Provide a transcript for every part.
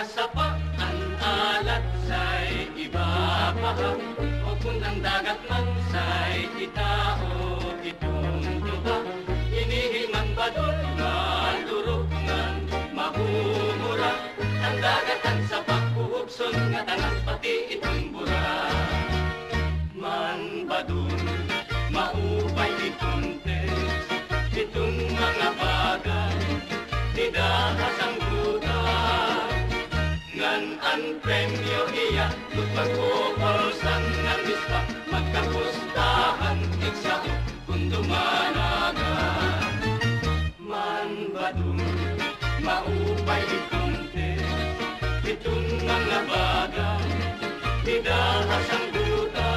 mga sapa, ang alat sa'y ibabahag, o kung ang dagat man sa'y itao, ituntuba, inihiman ba doon malurugnan, mahumura, ang dagat ang sapa, uhubson nga tanang pati itumbura. Man ba doon, maupay ituntes, itong mga bagay, tidahas ang buta, ngan ang premyo iya, lupag-upolsan ng mispa, magkapustahan, iksa, kung dumanaga. Man ba dun, maupay ituntes, itong mga bagay, tidahas ang buta,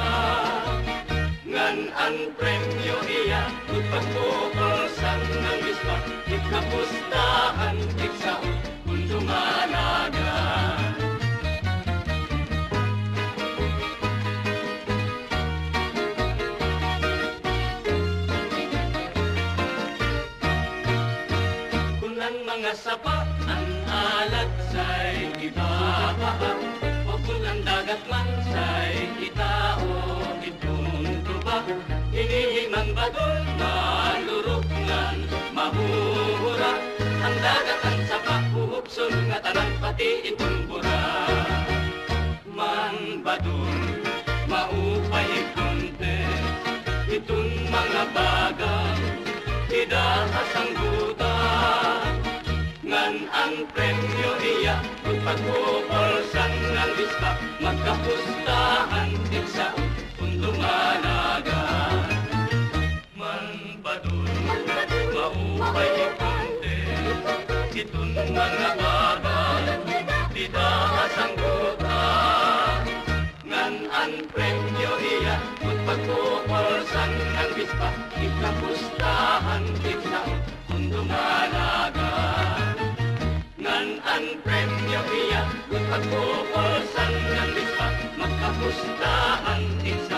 ngan ang premyo iya, lupag-upolsan ng mispa, ikapustahan, iksa, kung dumanaga. Kung ang mga sapa, ang alat sa'y ibabahag, o kung ang dagat man sa'y itao, ituntuba, inihiman ba doon malurugnan, mahuhura, ang dagat ang sapa, uhubson nga tanang pati itumbura. Man ba doon, maupay ituntes, itong mga bagay, tidahas ang buta, ngan ang premyo iya, kung pag-upolsan ng lista, magkapustahan, iksa, kung dumanaga. Man ba doon, maupay ituntes, itong mga bagay, tidahas ang buta, ngan ang premyo iya, kung pag-upolsan ng lista, ikapustahan, iksa, kung dumanaga. Ngan ang premyo iya, kung pag-upolsan ng lista, magkapustahan, iksa,